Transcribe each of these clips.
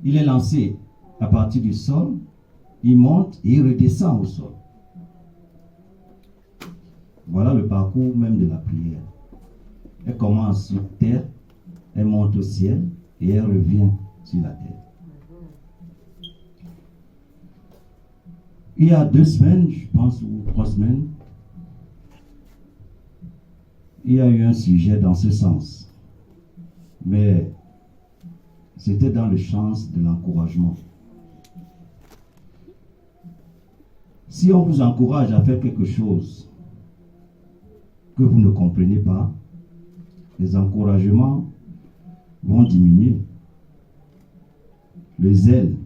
il est lancé à partir du sol, il monte et il redescend au sol. Voilà le parcours même de la prière. Elle commence sur terre, elle monte au ciel et elle revient sur la terre. Il y a 2 semaines, je pense, ou 3 semaines, il y a eu un sujet dans ce sens. Mais c'était dans le sens de l'encouragement. Si on vous encourage à faire quelque chose que vous ne comprenez pas, les encouragements vont diminuer. Le zèle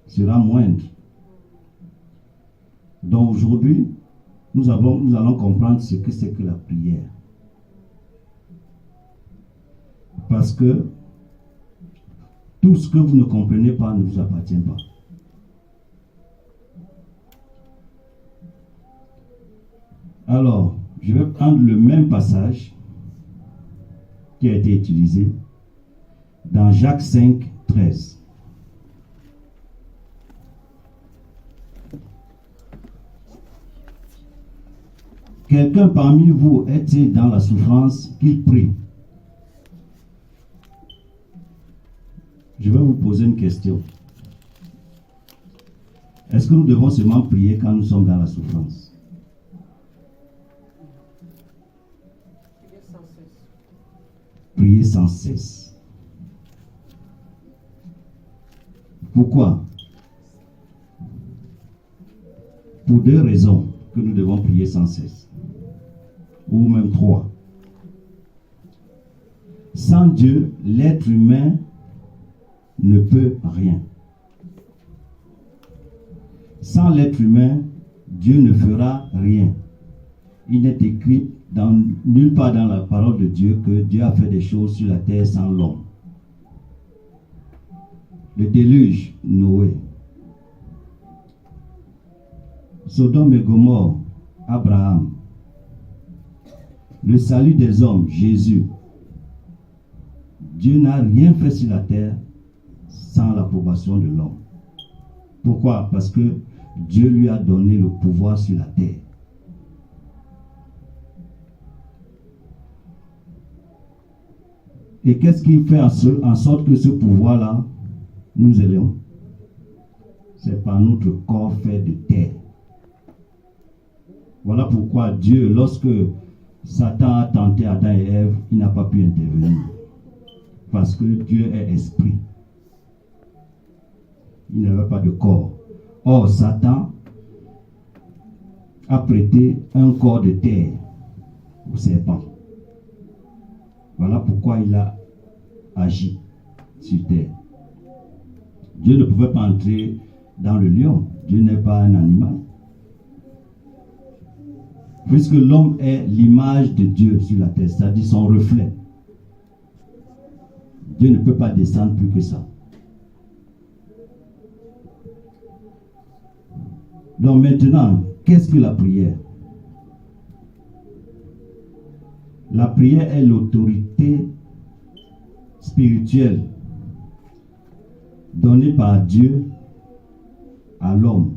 sera moindre. Donc aujourd'hui, nous allons comprendre ce que c'est que la prière. Parce que tout ce que vous ne comprenez pas ne vous appartient pas. Alors, je vais prendre le même passage qui a été utilisé dans Jacques 5, 13. Quelqu'un parmi vous est-il dans la souffrance qu'il prie? Je vais vous poser une question. Est-ce que nous devons seulement prier quand nous sommes dans la souffrance? Prier sans cesse. Pourquoi? Pour 2 raisons que nous devons prier sans cesse. Ou même 3. Sans Dieu, l'être humain ne peut rien. Sans l'être humain, Dieu ne fera rien. Il n'est écrit nulle part dans la parole de Dieu que Dieu a fait des choses sur la terre sans l'homme. Le déluge, Noé. Sodome et Gomorrhe, Abraham. Le salut des hommes, Jésus. Dieu n'a rien fait sur la terre sans l'approbation de l'homme. Pourquoi? Parce que Dieu lui a donné le pouvoir sur la terre. Et qu'est-ce qui fait en sorte que ce pouvoir-là, nous ayons? C'est par notre corps fait de terre. Voilà pourquoi Dieu, lorsque Satan a tenté Adam et Ève, il n'a pas pu intervenir. Parce que Dieu est esprit. Il n'avait pas de corps. Or, Satan a prêté un corps de terre au serpent. Voilà pourquoi il a agi sur terre. Dieu ne pouvait pas entrer dans le lion. Dieu n'est pas un animal. Puisque l'homme est l'image de Dieu sur la terre, c'est-à-dire son reflet. Dieu ne peut pas descendre plus que ça. Donc maintenant, qu'est-ce que la prière? La prière est l'autorité spirituelle donnée par Dieu à l'homme.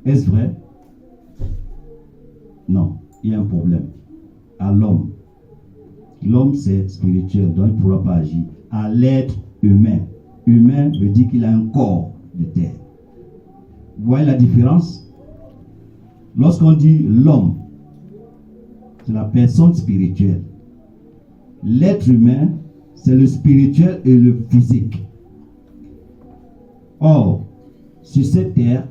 Est-ce vrai? Non, il y a un problème. À l'homme. L'homme, c'est spirituel, donc il ne pourra pas agir. À l'être humain. Humain veut dire qu'il a un corps de terre. Vous voyez la différence? Lorsqu'on dit l'homme, c'est la personne spirituelle. L'être humain, c'est le spirituel et le physique. Or, sur cette terre,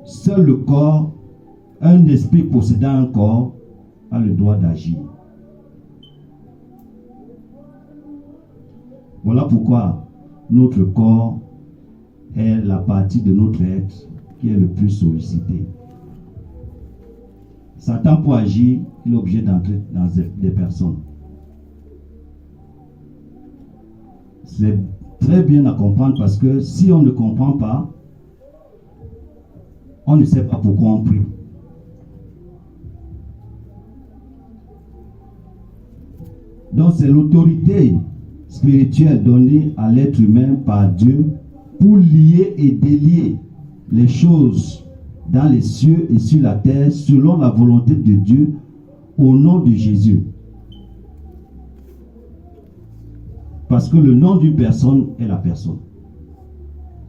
seul le corps, un esprit possédant un corps, a le droit d'agir. Voilà pourquoi notre corps est la partie de notre être qui est le plus sollicité. Satan, pour agir, il est obligé d'entrer dans des personnes. C'est très bien à comprendre parce que si on ne comprend pas, on ne sait pas pourquoi on prie. Donc c'est l'autorité spirituel donné à l'être humain par Dieu pour lier et délier les choses dans les cieux et sur la terre selon la volonté de Dieu au nom de Jésus. Parce que le nom d'une personne est la personne.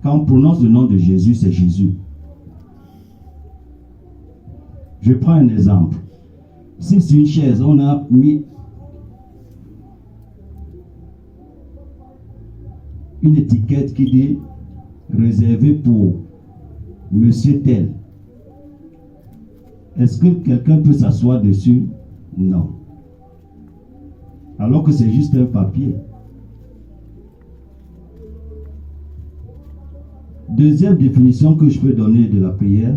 Quand on prononce le nom de Jésus, c'est Jésus. Je prends un exemple. Si sur une chaise, on a mis une étiquette qui dit réservé pour monsieur tel, est-ce que quelqu'un peut s'asseoir dessus? Non. Alors que c'est juste un papier. Deuxième définition que je peux donner de la prière.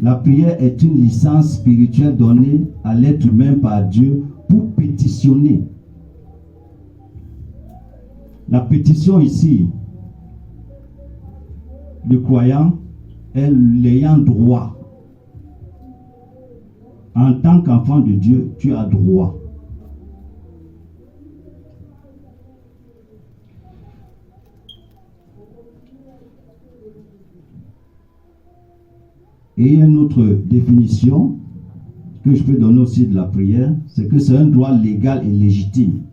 La prière est une licence spirituelle donnée à l'être humain par Dieu pour pétitionner. La pétition ici, le croyant est l'ayant droit. En tant qu'enfant de Dieu, tu as droit. Et une autre définition que je peux donner aussi de la prière, c'est que c'est un droit légal et légitime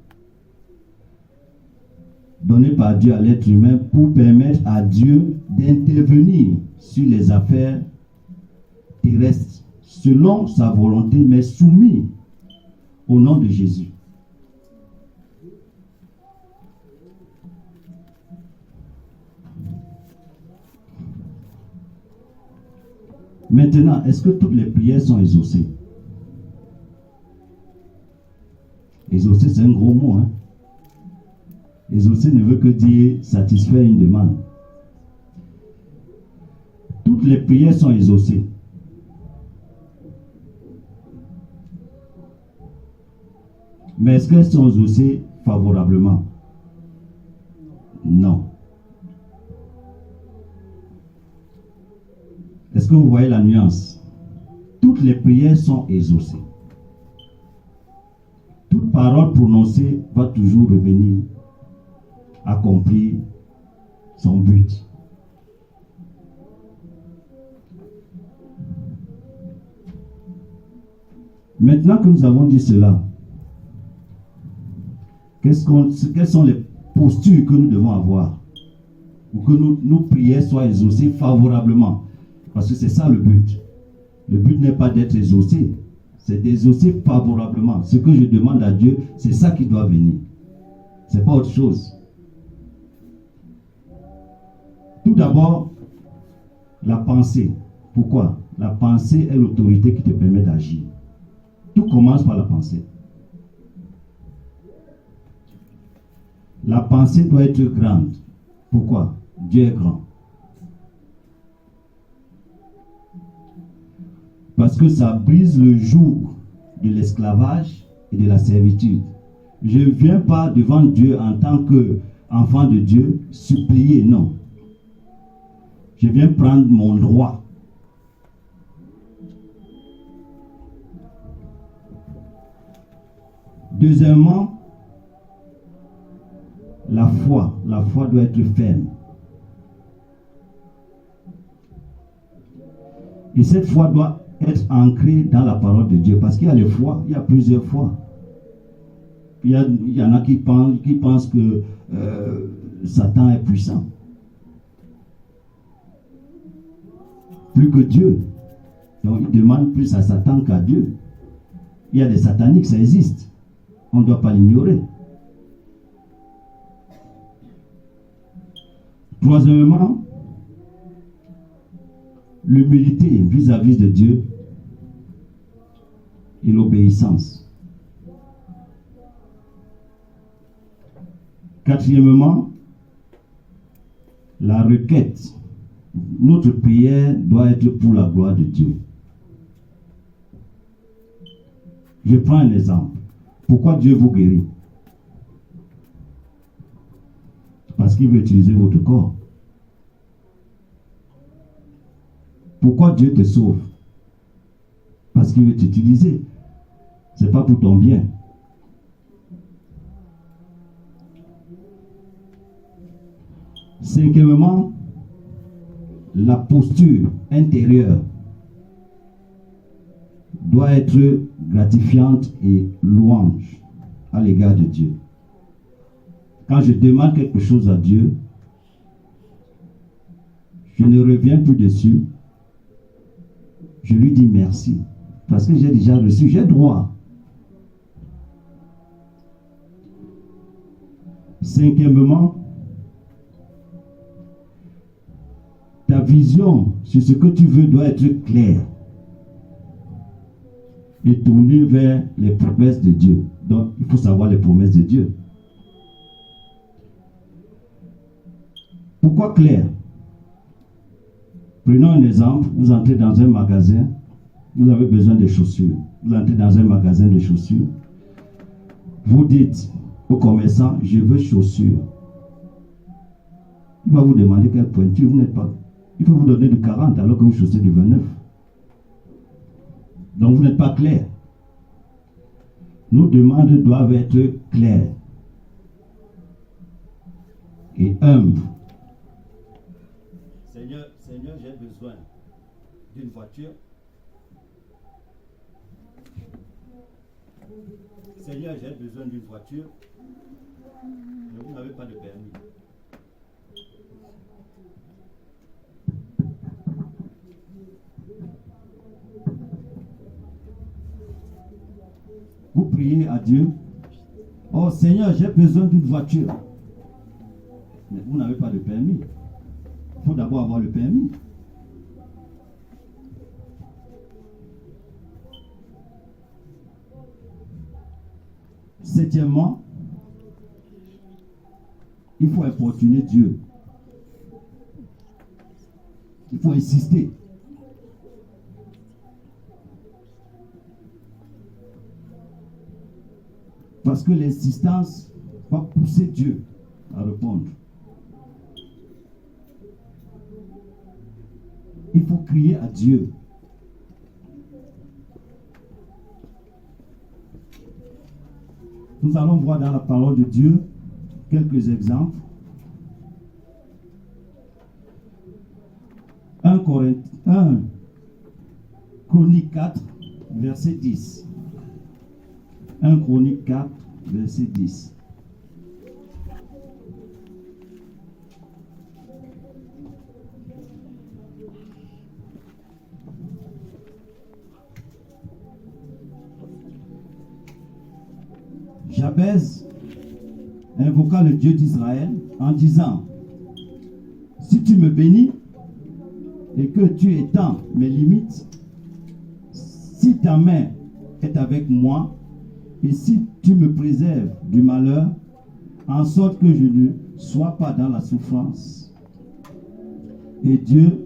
donné par Dieu à l'être humain pour permettre à Dieu d'intervenir sur les affaires terrestres selon sa volonté, mais soumis au nom de Jésus. Maintenant, est-ce que toutes les prières sont exaucées? Exaucer, c'est un gros mot. Hein? Exaucer ne veut que dire satisfaire une demande. Toutes les prières sont exaucées. Mais est-ce qu'elles sont exaucées favorablement? Non. Est-ce que vous voyez la nuance? Toutes les prières sont exaucées. Toute parole prononcée va toujours revenir accomplir son but. Maintenant que nous avons dit cela, quelles sont les postures que nous devons avoir pour que nos prières soient exaucées favorablement? Parce que c'est ça le but. Le but n'est pas d'être exaucé, c'est d'exaucer favorablement. Ce que je demande à Dieu, c'est ça qui doit venir. Ce n'est pas autre chose. Tout d'abord, la pensée. Pourquoi? La pensée est l'autorité qui te permet d'agir. Tout commence par la pensée. La pensée doit être grande. Pourquoi? Dieu est grand. Parce que ça brise le joug de l'esclavage et de la servitude. Je ne viens pas devant Dieu en tant qu'enfant de Dieu supplier, non. Je viens prendre mon droit. Deuxièmement, la foi. La foi doit être ferme. Et cette foi doit être ancrée dans la parole de Dieu. Parce qu'il y a les foi, il y a plusieurs foi. Il y en a qui pensent que Satan est puissant. Plus que Dieu. Donc ils demandent plus à Satan qu'à Dieu. Il y a des sataniques, ça existe. On ne doit pas l'ignorer. Troisièmement, l'humilité vis-à-vis de Dieu et l'obéissance. Quatrièmement, la requête. Notre prière doit être pour la gloire de Dieu. Je prends un exemple. Pourquoi Dieu vous guérit? Parce qu'il veut utiliser votre corps. Pourquoi Dieu te sauve? Parce qu'il veut t'utiliser. Ce n'est pas pour ton bien. Cinquièmement, la posture intérieure doit être gratifiante et louange à l'égard de Dieu. Quand je demande quelque chose à Dieu, je ne reviens plus dessus. Je lui dis merci. Parce que j'ai déjà reçu, j'ai droit. Cinquièmement, ta vision sur ce que tu veux doit être claire et tournée vers les promesses de Dieu. Donc, il faut savoir les promesses de Dieu. Pourquoi clair? Prenons un exemple. Vous entrez dans un magasin, vous avez besoin de chaussures. Vous entrez dans un magasin de chaussures. Vous dites au commerçant, je veux chaussures. Il va vous demander quelle pointure. Vous n'êtes pas. Il peut vous donner du 40 alors que vous chaussez du 29. Donc vous n'êtes pas clair. Nos demandes doivent être claires et humbles. Seigneur, j'ai besoin d'une voiture. Seigneur, j'ai besoin d'une voiture. Mais vous n'avez pas de permis. Vous priez à Dieu. Oh Seigneur, j'ai besoin d'une voiture. Mais vous n'avez pas de permis. Il faut d'abord avoir le permis. Septièmement, il faut importuner Dieu. Il faut insister. Parce que l'insistance va pousser Dieu à répondre. Il faut crier à Dieu. Nous allons voir dans la parole de Dieu quelques exemples. 1 Chronique 4, verset 10. 1 Chronique 4, verset 10. Jabez invoqua le Dieu d'Israël en disant, si tu me bénis et que tu étends mes limites, si ta main est avec moi et si tu me préserves du malheur, en sorte que je ne sois pas dans la souffrance. Et Dieu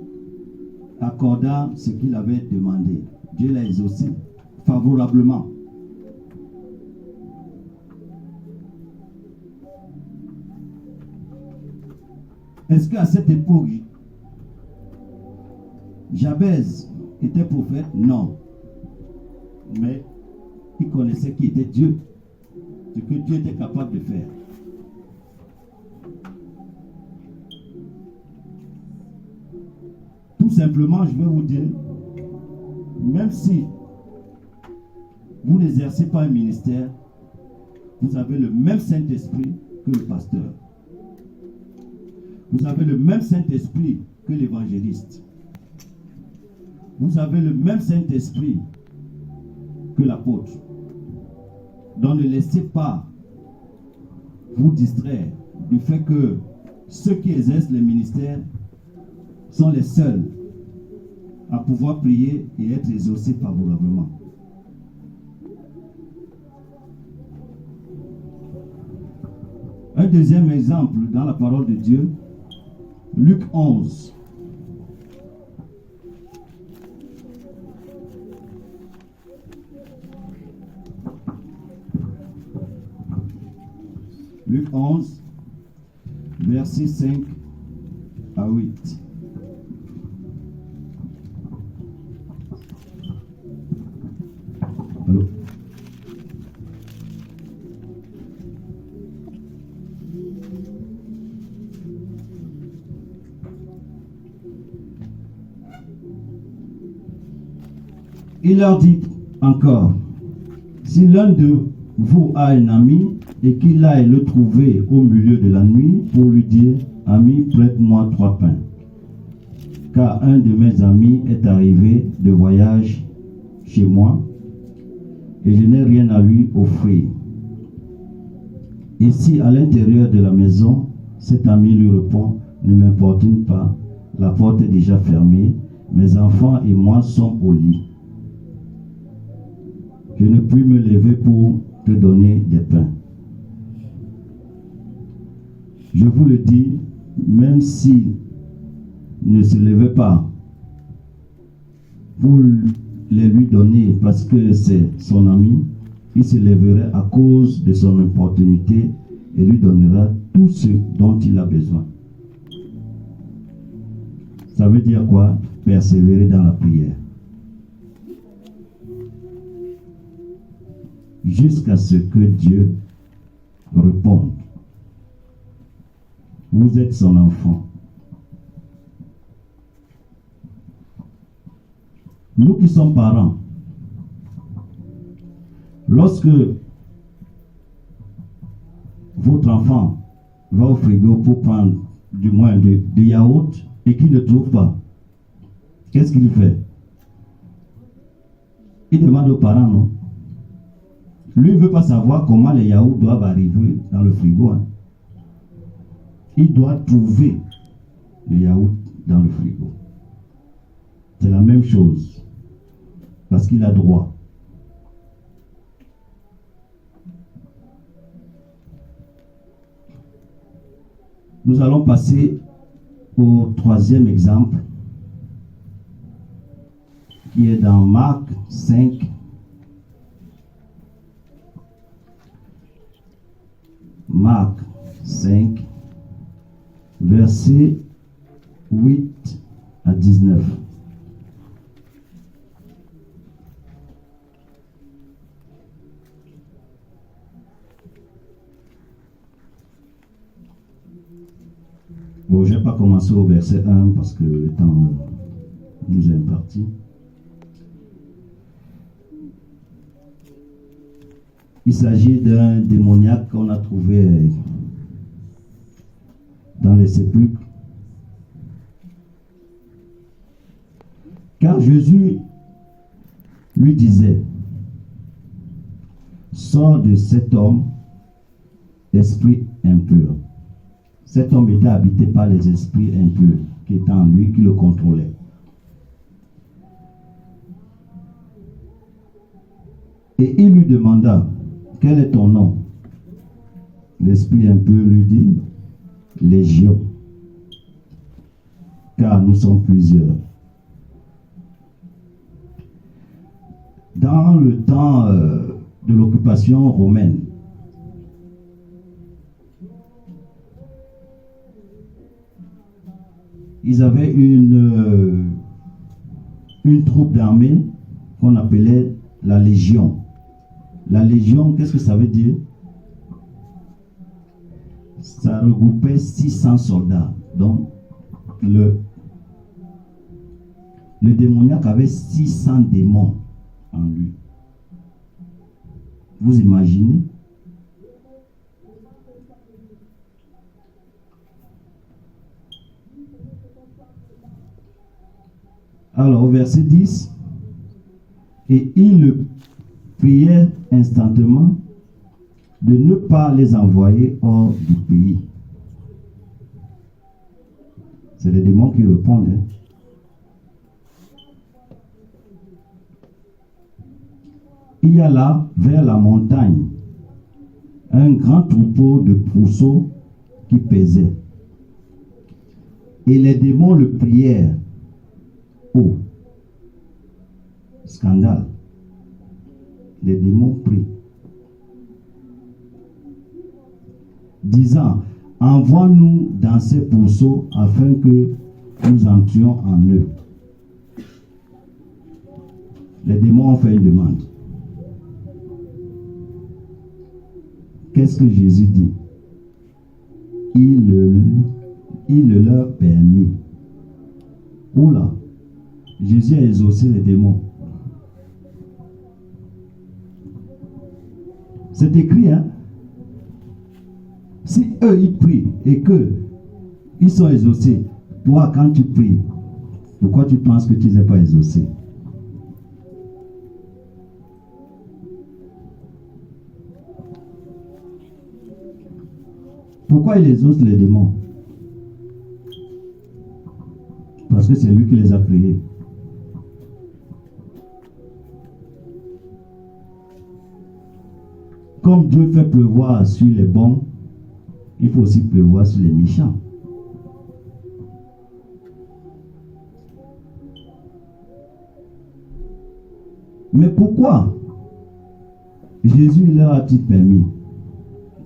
accorda ce qu'il avait demandé. Dieu l'a exaucé favorablement. Est-ce qu'à cette époque, Jabez était prophète? Non. Mais il connaissait qui était Dieu, ce que Dieu était capable de faire. Tout simplement, je vais vous dire, même si vous n'exercez pas un ministère, vous avez le même Saint-Esprit que le pasteur. Vous avez le même Saint-Esprit que l'évangéliste. Vous avez le même Saint-Esprit que l'apôtre. Donc ne laissez pas vous distraire du fait que ceux qui exercent les ministères sont les seuls à pouvoir prier et être exaucés favorablement. Un deuxième exemple dans la parole de Dieu, Luc 11. Luc 11, versets 5 à 8. Allô? Il leur dit encore, si l'un de vous a un ami et qu'il aille le trouver au milieu de la nuit pour lui dire, ami, prête-moi 3 pains. Car un de mes amis est arrivé de voyage chez moi et je n'ai rien à lui offrir. Et si à l'intérieur de la maison, cet ami lui répond, ne m'importune pas, la porte est déjà fermée, mes enfants et moi sommes au lit. Je ne puis me lever pour te donner des pains. Je vous le dis, même s'il ne se levait pas pour les lui donner parce que c'est son ami, il se lèverait à cause de son importunité et lui donnera tout ce dont il a besoin. Ça veut dire quoi? Persévérer dans la prière. Jusqu'à ce que Dieu réponde. Vous êtes son enfant. Nous qui sommes parents, lorsque votre enfant va au frigo pour prendre du moins de yaourt et qu'il ne trouve pas, qu'est-ce qu'il fait? Il demande aux parents, non? Lui ne veut pas savoir comment les yaourts doivent arriver dans le frigo. Hein. Il doit trouver le yaourt dans le frigo. C'est la même chose. Parce qu'il a droit. Nous allons passer au 3e exemple, qui est dans Marc 5. Marc 5, versets 8 à 19. Bon, je ne vais pas commencer au verset 1 parce que le temps nous est imparti. Il s'agit d'un démoniaque qu'on a trouvé dans les sépulcres. Car Jésus lui disait, sors de cet homme, esprit impur. Cet homme était habité par les esprits impurs qui étaient en lui, qui le contrôlaient. Et il lui demanda, quel est ton nom? L'esprit impur lui dit, Légion, car nous sommes plusieurs. Dans le temps de l'occupation romaine, ils avaient une troupe d'armée qu'on appelait la Légion. La Légion, qu'est-ce que ça veut dire? Ça regroupait 600 soldats. Donc, le démoniaque avait 600 démons en lui. Vous imaginez? Alors, au verset 10, et il le priait instantanément de ne pas les envoyer hors du pays. C'est les démons qui répondent. Hein. Il y a là, vers la montagne, un grand troupeau de pourceaux qui paisait. Et les démons le prièrent. Oh, scandale. Les démons prient, disant, envoie-nous dans ces pourceaux afin que nous entrions en eux. Les démons ont fait une demande. Qu'est-ce que Jésus dit? Il le leur permit. Oula, Jésus a exaucé les démons. C'est écrit, hein. Si eux, ils prient et qu'ils sont exaucés, toi, quand tu pries, pourquoi tu penses que tu n'es pas exaucé? Pourquoi il exauce les démons? Parce que c'est lui qui les a créés. Comme Dieu fait pleuvoir sur les bons, il faut aussi pleuvoir sur les méchants. Mais pourquoi Jésus leur a-t-il permis?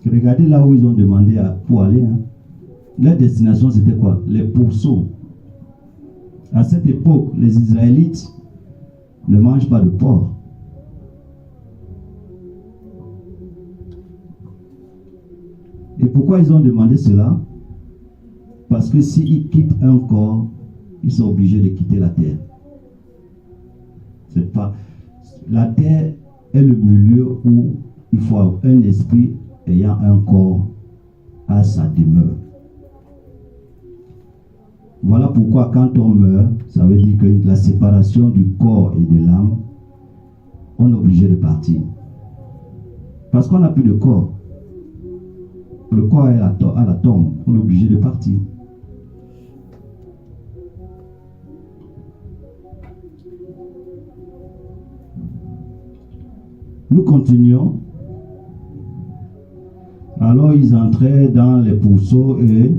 Regardez là où ils ont demandé pour aller. Hein. Leur destination, c'était quoi? Les pourceaux. À cette époque, les Israélites ne mangent pas de porc. Et pourquoi ils ont demandé cela? Parce que s'ils quittent un corps, ils sont obligés de quitter la terre. C'est pas... La terre est le milieu où il faut avoir un esprit ayant un corps à sa demeure. Voilà pourquoi quand on meurt, ça veut dire que la séparation du corps et de l'âme, on est obligé de partir. Parce qu'on n'a plus de corps. Le corps est à la tombe, on est obligé de partir. Nous continuons. Alors ils entraient dans les pourceaux et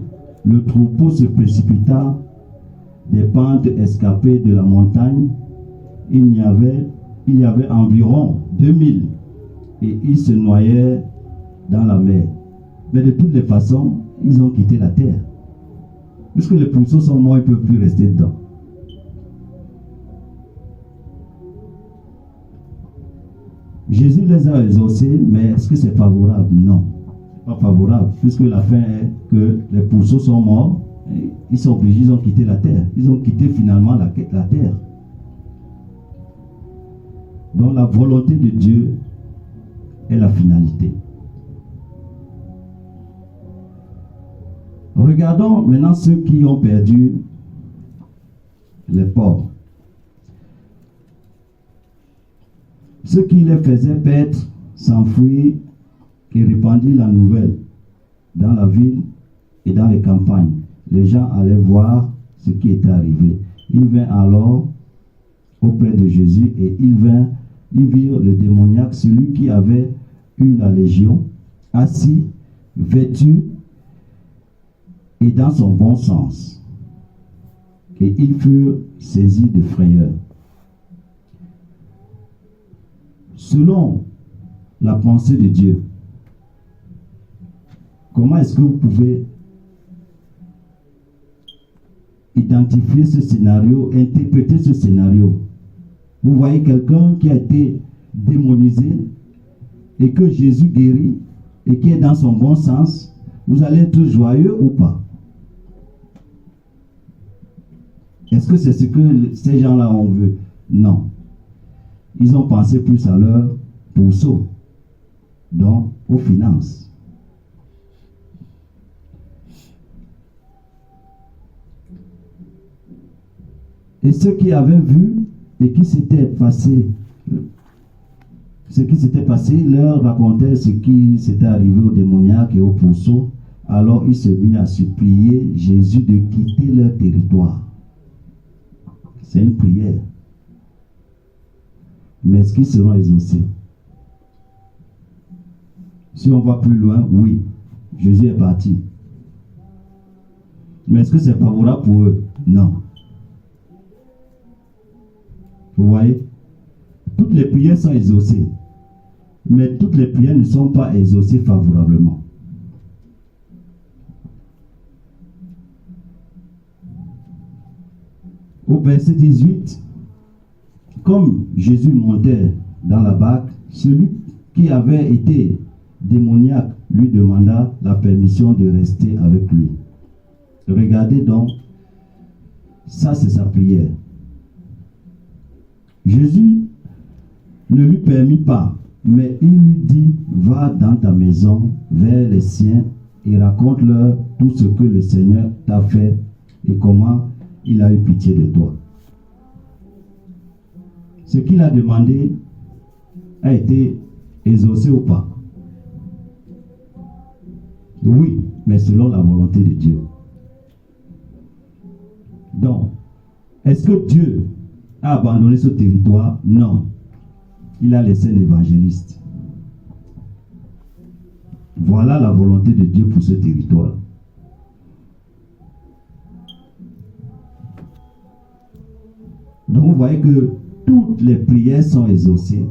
le troupeau se précipita des pentes escarpées de la montagne. Il y avait environ 2000 et ils se noyaient dans la mer. Mais de toutes les façons, ils ont quitté la terre. Puisque les pourceaux sont morts, ils ne peuvent plus rester dedans. Jésus les a exaucés, mais est-ce que c'est favorable? Non, ce n'est pas favorable, puisque la fin est que les pourceaux sont morts, et ils sont obligés, ils ont quitté la terre. Ils ont quitté finalement la terre. Donc la volonté de Dieu est la finalité. Regardons maintenant ceux qui ont perdu les porcs. Ceux qui les faisaient paître s'enfuirent et répandirent la nouvelle dans la ville et dans les campagnes. Les gens allaient voir ce qui était arrivé. Ils vinrent alors auprès de Jésus et ils virent le démoniaque, celui qui avait eu la légion, assis, vêtu et dans son bon sens. Et ils furent saisis de frayeur. Selon la pensée de Dieu, comment est-ce que vous pouvez identifier ce scénario, interpréter ce scénario? Vous voyez quelqu'un qui a été démonisé et que Jésus guérit et qui est dans son bon sens, vous allez être joyeux ou pas? Est-ce que c'est ce que ces gens-là ont vu? Non. Ils ont pensé plus à leur pourceau, donc aux finances. Et ceux qui avaient vu et qui s'était passé, leur racontaient ce qui s'était arrivé au démoniaque et au pourceau. Alors ils se mirent à supplier Jésus de quitter leur territoire. C'est une prière. Mais est-ce qu'ils seront exaucés? Si on va plus loin, oui, Jésus est parti. Mais est-ce que c'est favorable pour eux? Non. Vous voyez? Toutes les prières sont exaucées. Mais toutes les prières ne sont pas exaucées favorablement. Au verset 18, comme Jésus montait dans la barque, celui qui avait été démoniaque lui demanda la permission de rester avec lui. Regardez donc, ça c'est sa prière. Jésus ne lui permit pas Mais il lui dit, va dans ta maison vers les siens et raconte-leur tout ce que le Seigneur t'a fait et comment il a eu pitié de toi. Ce qu'il a demandé a été exaucé ou pas? Oui, mais selon la volonté de Dieu. Donc, est-ce que Dieu a abandonné ce territoire? Non. Il a laissé un évangéliste. Voilà la volonté de Dieu pour ce territoire. Donc vous voyez que toutes les prières sont exaucées,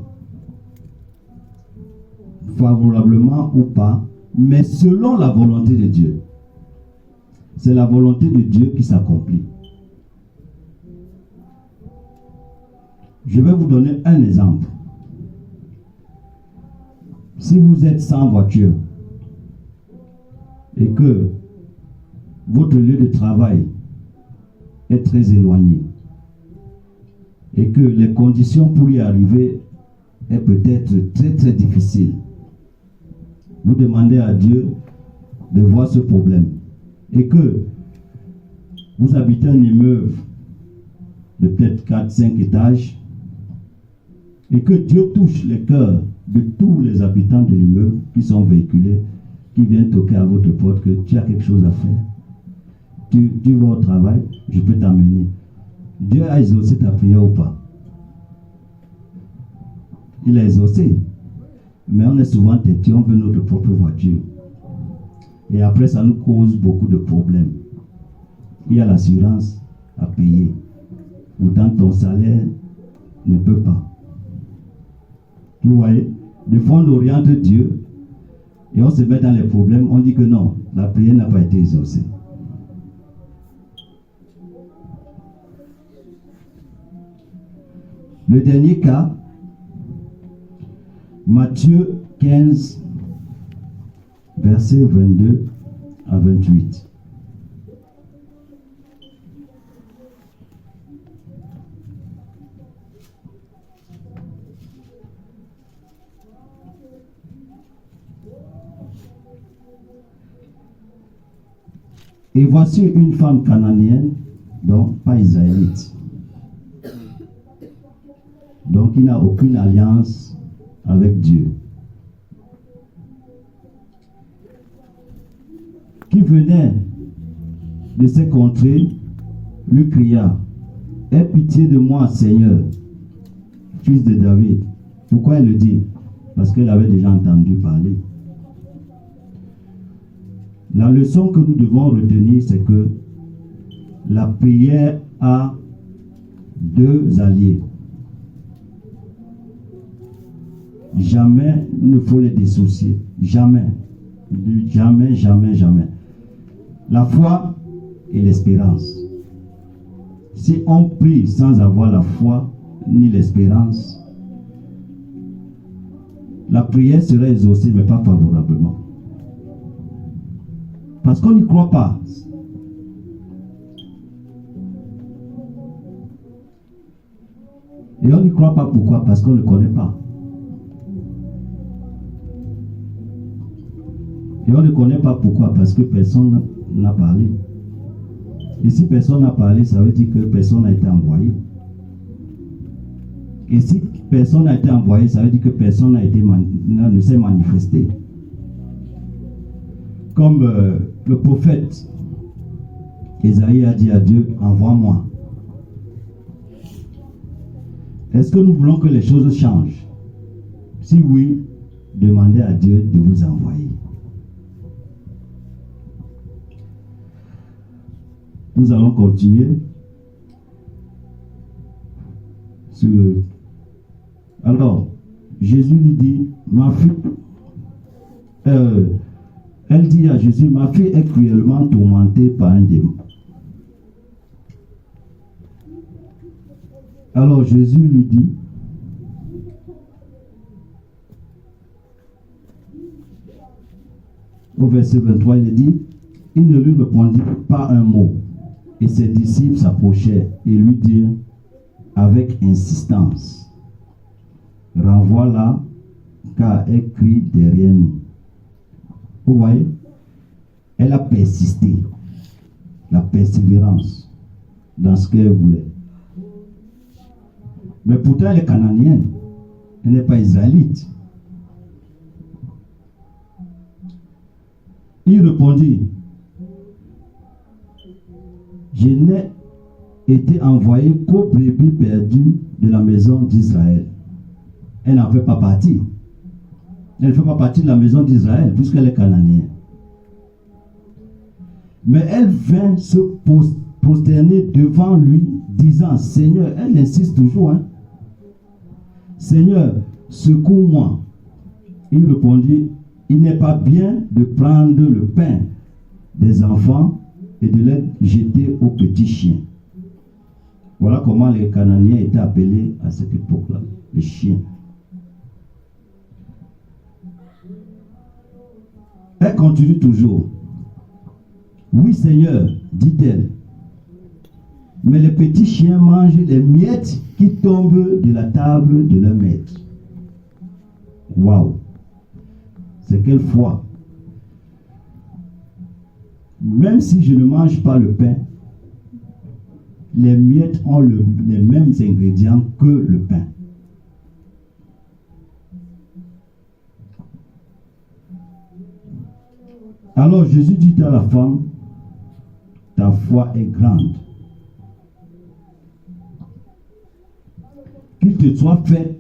favorablement ou pas, mais selon la volonté de Dieu. C'est la volonté de Dieu qui s'accomplit. Je vais vous donner un exemple. Si vous êtes sans voiture et que votre lieu de travail est très éloigné et que les conditions pour y arriver est peut-être très très difficile, vous demandez à Dieu de voir ce problème et que vous habitez un immeuble de peut-être 4-5 étages et que Dieu touche les cœurs de tous les habitants de l'immeuble qui sont véhiculés, qui viennent toquer à votre porte, que tu as quelque chose à faire. Tu vas au travail, je peux t'amener. Dieu a exaucé ta prière ou pas? Il a exaucé. Mais on est souvent têtu, on veut notre propre voiture. Et après, ça nous cause beaucoup de problèmes. Il y a l'assurance à payer. Pourtant, ton salaire ne peut pas. Vous voyez, des fois on oriente Dieu et on se met dans les problèmes, on dit que non, la prière n'a pas été exaucée. Le dernier cas, Matthieu 15, versets 22 à 28. Et voici une femme cananéenne, donc pas israélite. Donc il n'a aucune alliance avec Dieu. Qui venait de ces contrées, lui cria, aie pitié de moi, Seigneur, fils de David. Pourquoi elle le dit? Parce qu'elle avait déjà entendu parler. La leçon que nous devons retenir, c'est que la prière a deux alliés. Jamais il ne faut les dissocier. Jamais. Jamais, jamais, jamais. La foi et l'espérance. Si on prie sans avoir la foi ni l'espérance, la prière serait exaucée, mais pas favorablement. Parce qu'on n'y croit pas. Et on n'y croit pas pourquoi? Parce qu'on ne connaît pas. Et on ne connaît pas pourquoi? Parce que personne n'a parlé. Et si personne n'a parlé, ça veut dire que personne n'a été envoyé. Et si personne n'a été envoyé, ça veut dire que personne ne s'est manifesté. Comme le prophète Ésaïe a dit à Dieu, envoie-moi. Est-ce que nous voulons que les choses changent? Si oui, demandez à Dieu de vous envoyer. Nous allons continuer Alors, Jésus lui dit, ma fille, elle dit à Jésus, ma fille est cruellement tourmentée par un démon. Alors Jésus lui dit, au verset 23, il dit, il ne lui répondit pas un mot. Et ses disciples s'approchèrent et lui dirent avec insistance, renvoie-la car elle crie derrière nous. Vous voyez, elle a persisté, la persévérance dans ce qu'elle voulait. Mais pourtant, elle est cananéenne, elle n'est pas israélite. Il répondit, je n'ai été envoyé qu'aux brebis perdues de la maison d'Israël. Elle n'en fait pas partie. Elle ne fait pas partie de la maison d'Israël puisqu'elle est cananéenne. Mais elle vint se prosterner devant lui, disant, Seigneur, elle insiste toujours, hein, Seigneur, secours-moi. Il répondit, il n'est pas bien de prendre le pain des enfants et de les jeter aux petits chiens. Voilà comment les Cananéens étaient appelés à cette époque-là, les chiens. Elle continue toujours. Oui, Seigneur, dit-elle, mais les petits chiens mangent les miettes qui tombent de la table de leur maître. Waouh! C'est quelle foi! Même si je ne mange pas le pain, les miettes ont les mêmes ingrédients que le pain. Alors Jésus dit à la femme, ta foi est grande. Qu'il te soit fait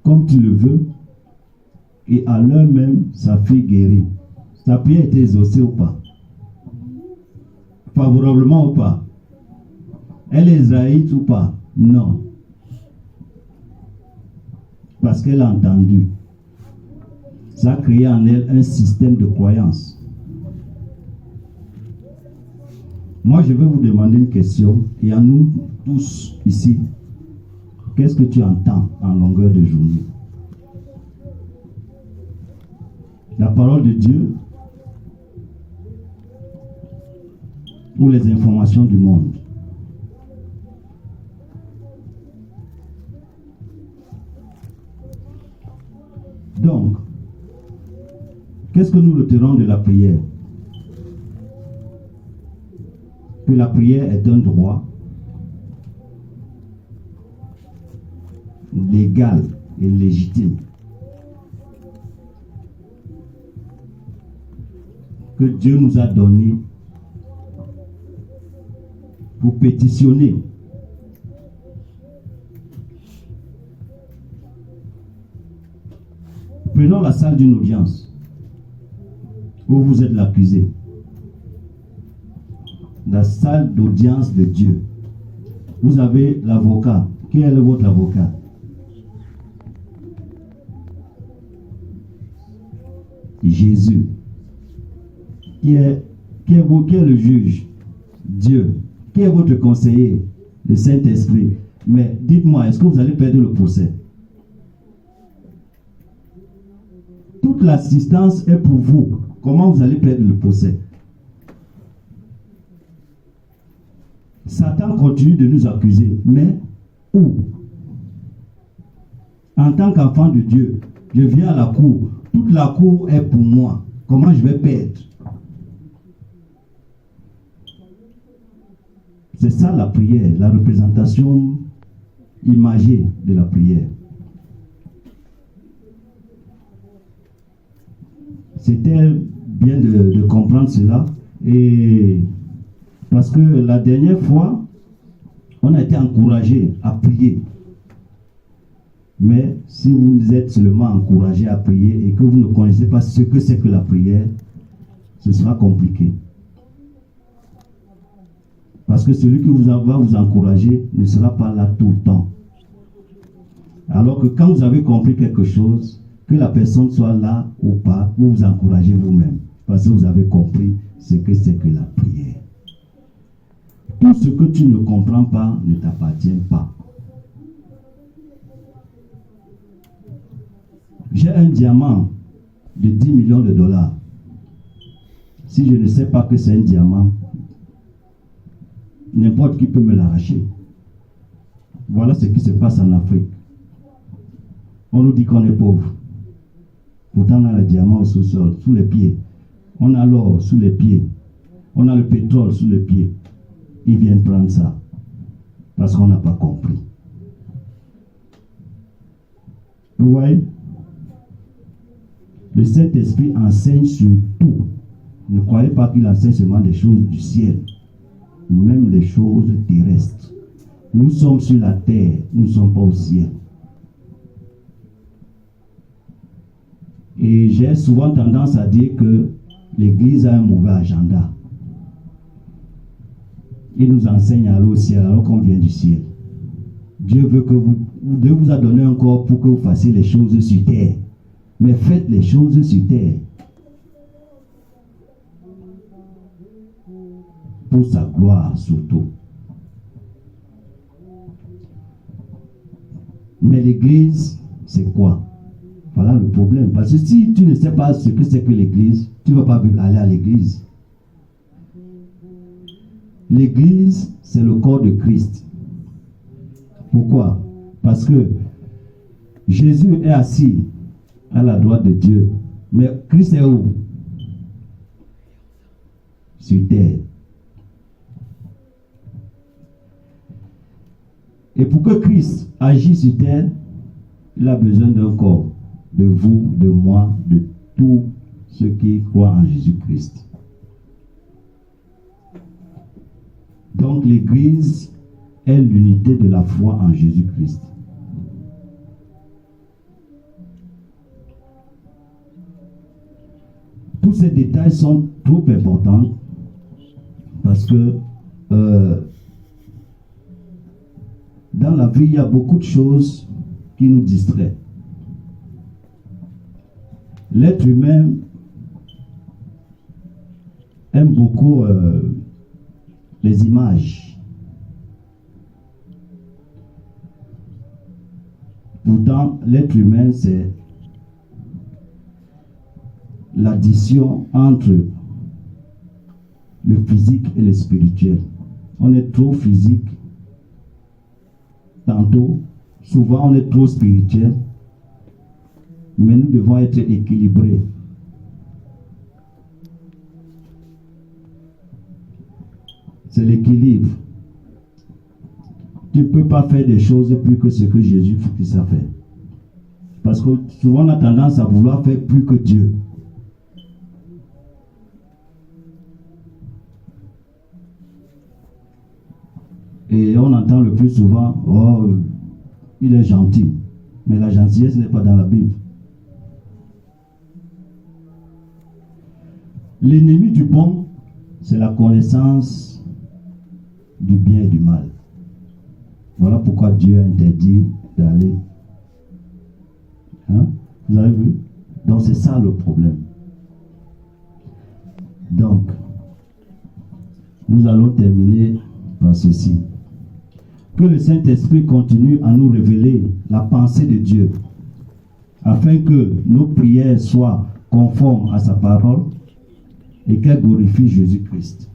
comme tu le veux. Et à l'heure même, sa fille guérit. Sa prière était exaucée ou pas? Favorablement ou pas? Elle est israélite ou pas? Non. Parce qu'elle a entendu. Ça a créé en elle un système de croyance. Moi, je vais vous demander une question, et à nous tous ici, qu'est-ce que tu entends en longueur de journée? La parole de Dieu ou les informations du monde? Donc, qu'est-ce que nous retenons de la prière? Que la prière est un droit légal et légitime. Que Dieu nous a donné pour pétitionner. Prenons la salle d'une audience où vous êtes l'accusé. La salle d'audience de Dieu. Vous avez l'avocat. Qui est votre avocat? Jésus. Qui est le juge? Dieu. Qui est votre conseiller? Le Saint-Esprit. Mais dites-moi, est-ce que vous allez perdre le procès? Toute l'assistance est pour vous. Comment vous allez perdre le procès? Satan continue de nous accuser. Mais où? En tant qu'enfant de Dieu, je viens à la cour. Toute la cour est pour moi. Comment je vais perdre? C'est ça la prière, la représentation imagée de la prière. C'était bien de comprendre cela. Et parce que la dernière fois, on a été encouragé à prier. Mais si vous êtes seulement encouragé à prier et que vous ne connaissez pas ce que c'est que la prière, ce sera compliqué. Parce que celui qui va vous encourager ne sera pas là tout le temps. Alors que quand vous avez compris quelque chose, que la personne soit là ou pas, vous vous encouragez vous-même. Parce que vous avez compris ce que c'est que la prière. Tout ce que tu ne comprends pas ne t'appartient pas. J'ai un diamant de 10 millions de dollars. Si je ne sais pas que c'est un diamant, n'importe qui peut me l'arracher. Voilà ce qui se passe en Afrique. On nous dit qu'on est pauvre. Pourtant, on a le diamant au sous-sol, sous les pieds. On a l'or sous les pieds. On a le pétrole sous les pieds. Ils viennent prendre ça. Parce qu'on n'a pas compris. Vous voyez? Le Saint-Esprit enseigne sur tout. Ne croyez pas qu'il enseigne seulement des choses du ciel. Même les choses terrestres. Nous sommes sur la terre, nous ne sommes pas au ciel. Et j'ai souvent tendance à dire que l'Église a un mauvais agenda. Il nous enseigne à aller au ciel alors qu'on vient du ciel. Dieu veut que Dieu vous a donné un corps pour que vous fassiez les choses sur terre. Mais faites les choses sur terre. Pour sa gloire surtout. Mais l'Église, c'est quoi? Voilà le problème. Parce que si tu ne sais pas ce que c'est que l'Église, tu ne vas pas aller à l'Église. L'Église, c'est le corps de Christ. Pourquoi? Parce que Jésus est assis à la droite de Dieu. Mais Christ est où? Sur terre. Et pour que Christ agisse sur terre, il a besoin d'un corps. De vous, de moi, de tous ceux qui croient en Jésus-Christ. Donc l'Église est l'unité de la foi en Jésus-Christ. Tous ces détails sont trop importants parce que dans la vie, il y a beaucoup de choses qui nous distraient. L'être humain aime beaucoup les images. Pourtant, l'être humain, c'est l'addition entre le physique et le spirituel. On est trop physique, tantôt, souvent on est trop spirituel, mais nous devons être équilibrés. C'est l'équilibre. Tu ne peux pas faire des choses plus que ce que Jésus a fait. Parce que souvent on a tendance à vouloir faire plus que Dieu. Et on entend le plus souvent, oh, il est gentil. Mais la gentillesse n'est pas dans la Bible. L'ennemi du bon, c'est la connaissance du bien et du mal. Voilà pourquoi Dieu a interdit d'aller. Hein? Vous avez vu? Donc c'est ça le problème. Donc, nous allons terminer par ceci. Que le Saint-Esprit continue à nous révéler la pensée de Dieu, afin que nos prières soient conformes à sa parole et qu'elles glorifient Jésus-Christ,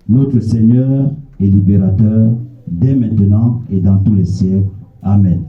notre Seigneur et libérateur, dès maintenant et dans tous les siècles. Amen.